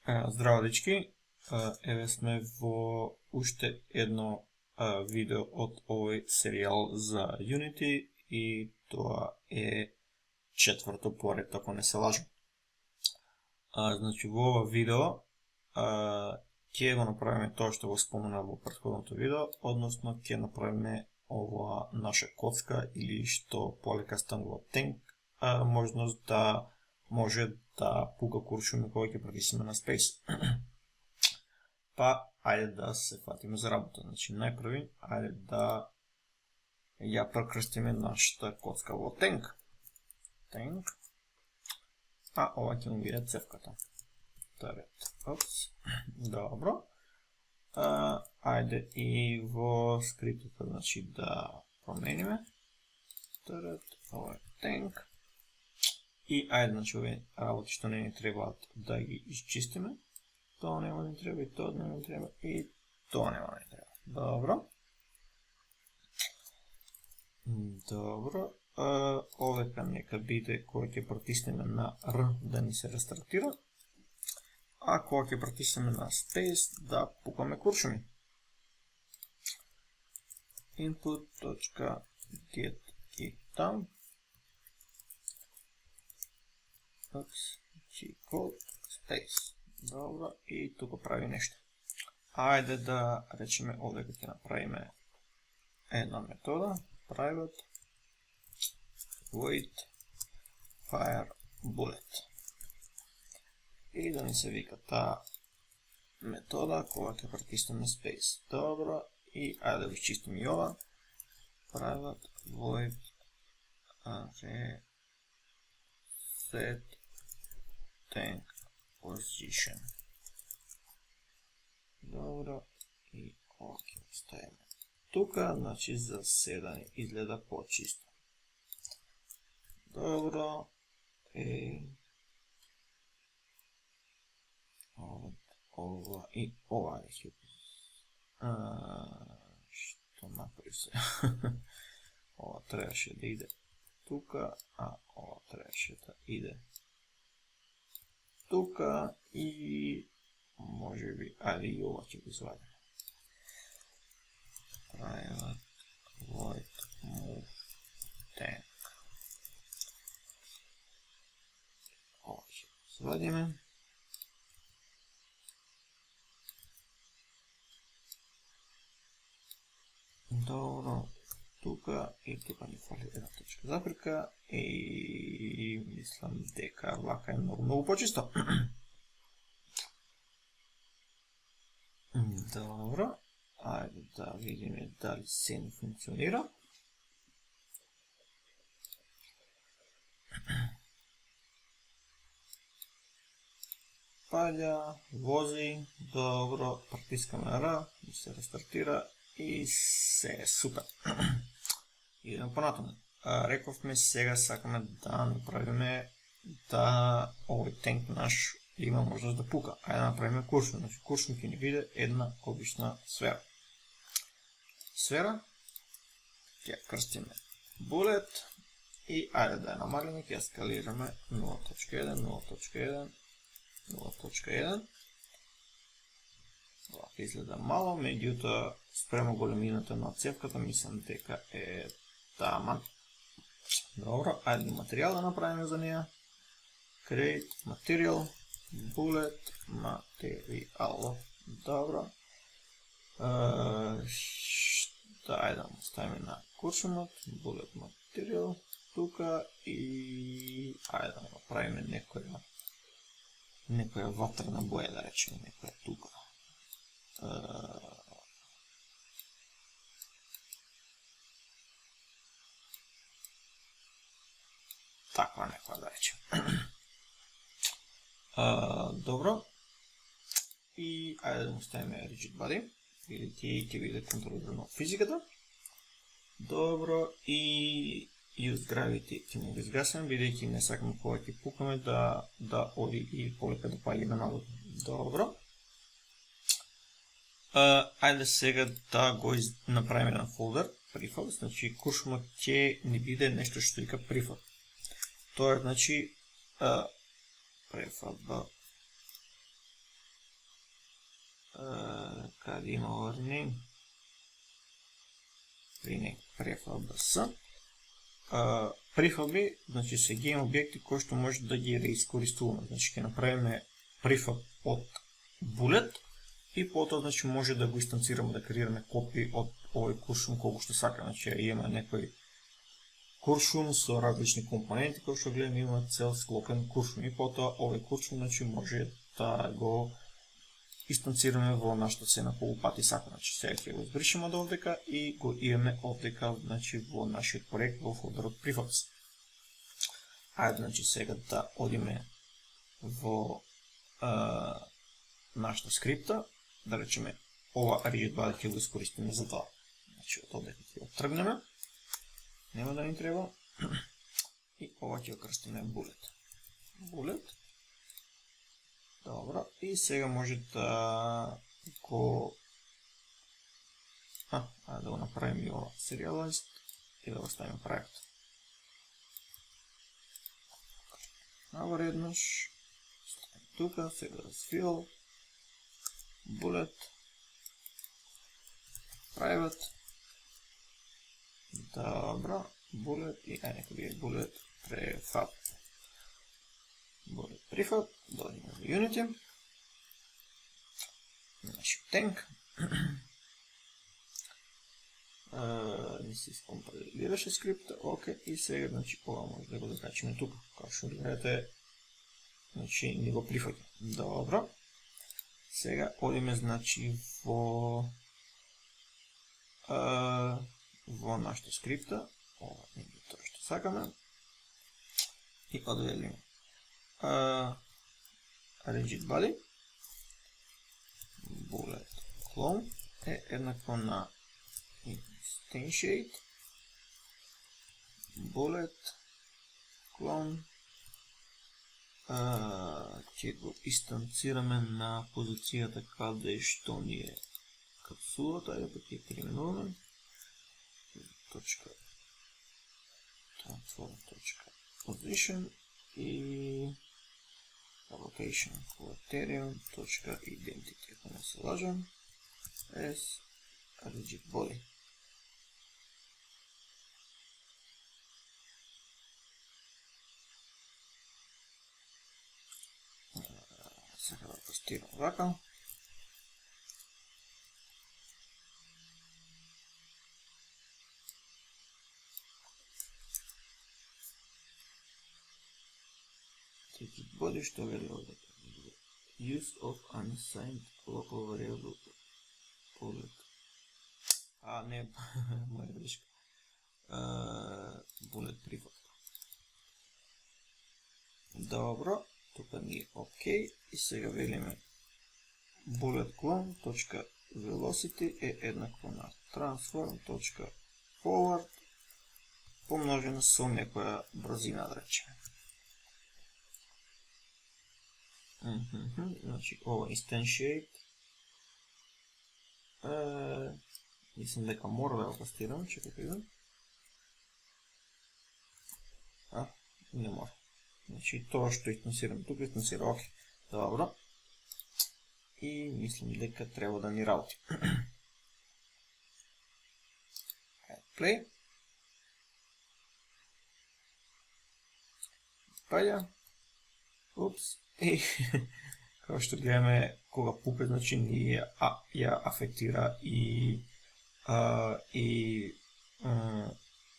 Здраво дечки, еве сме во уште едно видео од овој серијал за Unity и тоа е четврто поред, ако не се лажам. Значи во ова видео ќе го направиме тоа што го спомена во претходното видео, односно ќе направиме ова наша коцка или што полека станува тенк, можност да може да пука куршуми кога ќе притиснеме на Space. Па, ајде да се фатиме за работа. Значи, најпрви, ајде да ја прекрстиме нашата коцка во тенк. Тенк. А ова ќе му биде цевката. Опс. Добро. Ајде и во скриптот, значи, да промениме. Ова е тенк. И ајде, значи, овие работи што не ни требаат да ги изчистиме. Тоа нема да ни треба, и тоа нема да ни треба, и тоа нема да ни треба. Добро. Добро. Овека нека биде кога ќе притиснеме на R да ни се рестартира, а кога ќе притиснеме на Space да пукаме куршуми. Input.get и там. G-code space. Добро, и тука прави нешто. Ајде да речеме овде ќе направиме една метода, private void fire bullet. И да ни се вика таа метода кога ќе притиснеме space. Добро, и ајде да го изчистиме и ова. Private void set tank position. Добро, и ова ќе го ставиме тука, значи за сега ни изгледа по-чисто. Добро, ова и ова е што направи се. Ова требаше да иде тука, а ова требаше да иде тука и може би, ајде и ова ќе го извадим. Private void move tank. Ова ќе го извадиме. Добро, тука и тука ни фали една точка запрека и мислам дека вака е многу почисто. Добро, ајде да видиме дали се ни функционира. Паѓа, вози, добро, притискаме R, се рестартира и се е супер. Идеме понатаму. Рековме сега сакаме да направиме да овој тенк наш има можност да пука. Ајде да направиме куршум. Значи куршум ќе ни биде една обична сфера. Сфера, ќе крстиме bullet и ајде да ја намалиме, ќе ја скалираме 0.1, 0.1, 0.1. Вака изгледа мало, меѓутоа спрема големината на цевката мислам дека е таман. Добро, ајде материјал да направиме за неја. Create material, bullet, material. Добро. Ајде да му ставиме на куршумот, bullet material тука и ајде да направиме некоја ватрена боја, да речеме, некоја тука. Таква некоја, да речем. Добро. И ајде да му ставиме rigid body, бидејќи ќе биде контролирано физиката. Добро, и use gravity ќе му го изгасиме, бидејќи не сакаме кога ќе пукаме да оди и полека да паѓаме надолу. Добро. Ајде сега да го направиме на фолдер, prefab, значи куршумот ќе ни биде нешто што вика prefab. Тоа е, значи, prefab Къде има rename prefab prefab значи са гейм обекти, кои ще може да ги реизкористуваме. Значи ще направим prefab от bullet и потом значи може да го инстанцираме, да креираме копии от овој куршум колко ще сака. Значи има некој куршум со различни компоненти, кои што гледаме има цел склопен куршум и потоа овој куршум значи може да го инстанцираме во нашата цена колку пати сака. Значи сега ќе го избришеме од овдека и го имаме овдека значи во нашиот проект во фолдерот prefabs. Ајде значи сега да одиме во нашата скрипта, да речеме ова rigid body ќе го искористиме за тоа. Значи од овдека ќе го тргнеме. Нема да ни треба. И ова ќе го крстиме bullet. Bullet. Добро, и сега може да го да го направим и ова serialized и да го ставим проект. Наво еднаш, ставим тука, сега да fill, bullet, private, добро, bullet и нека би bullet prefab. Bullet prefab, дойдем в Unity, нашиот танк, не се изкомпилираше скрипта, окей, и сега значи ова може да го закачиме тука, како што гледате, значи ни го прифаќа. Добро, сега одиме значи во нашата скрипта, ова не е тоа што сакаме, и одвелиме rigid body bullet clone е еднакво на instantiate bullet clone ќе го инстанцираме на позицијата каде што ни е капсулата, ајде пак ја переименуваме transform.position и location quaterium.identity, ако не се лажам, as rigid body. Сега да тестирам вака. Rigid body што вели овде. Use of unassigned local variable bullet. Не, моја грешка. Bullet prefab. Добро, тука ни е окей и сега велиме bullet clone.velocity е еднакво на transform.forward помножено со некоја брзина, да речеме. Значи ова instantiate мислам дека мора да го тестирам, чекајте видам. Не мора. Значи тоа што инстансирам тука инстансира окей. Добро. И мислам дека треба да ни работи. Play. Паѓа. Упс. И како што гледаме, кога пупе, значи ни ја афектира и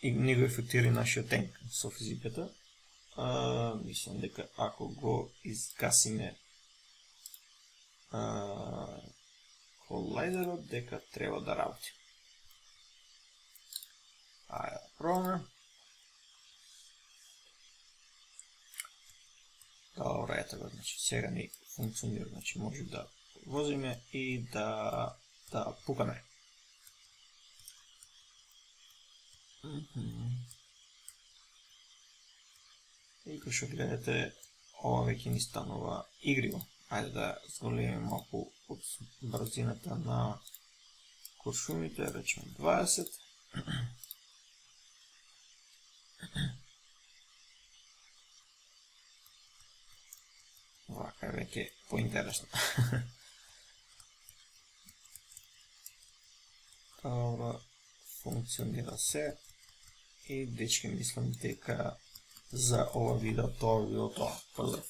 ни го ефектира нашиот танк со физиката. Мислам дека ако го изгасиме колайдерот, дека треба да работи. Ајде да пробаме. Добро, ето го, значи сега ни функционира, значи може да возиме и да пукаме. И како што гледате, ова веќе ни станува игриво. Ајде да зголемиме малку брзината на куршумите, речеме 20. Вака е веќе поинтересно. Dobro, funkcionira se. I dečki, mislim, дека за ова видео тоа било тоа. Поздрав!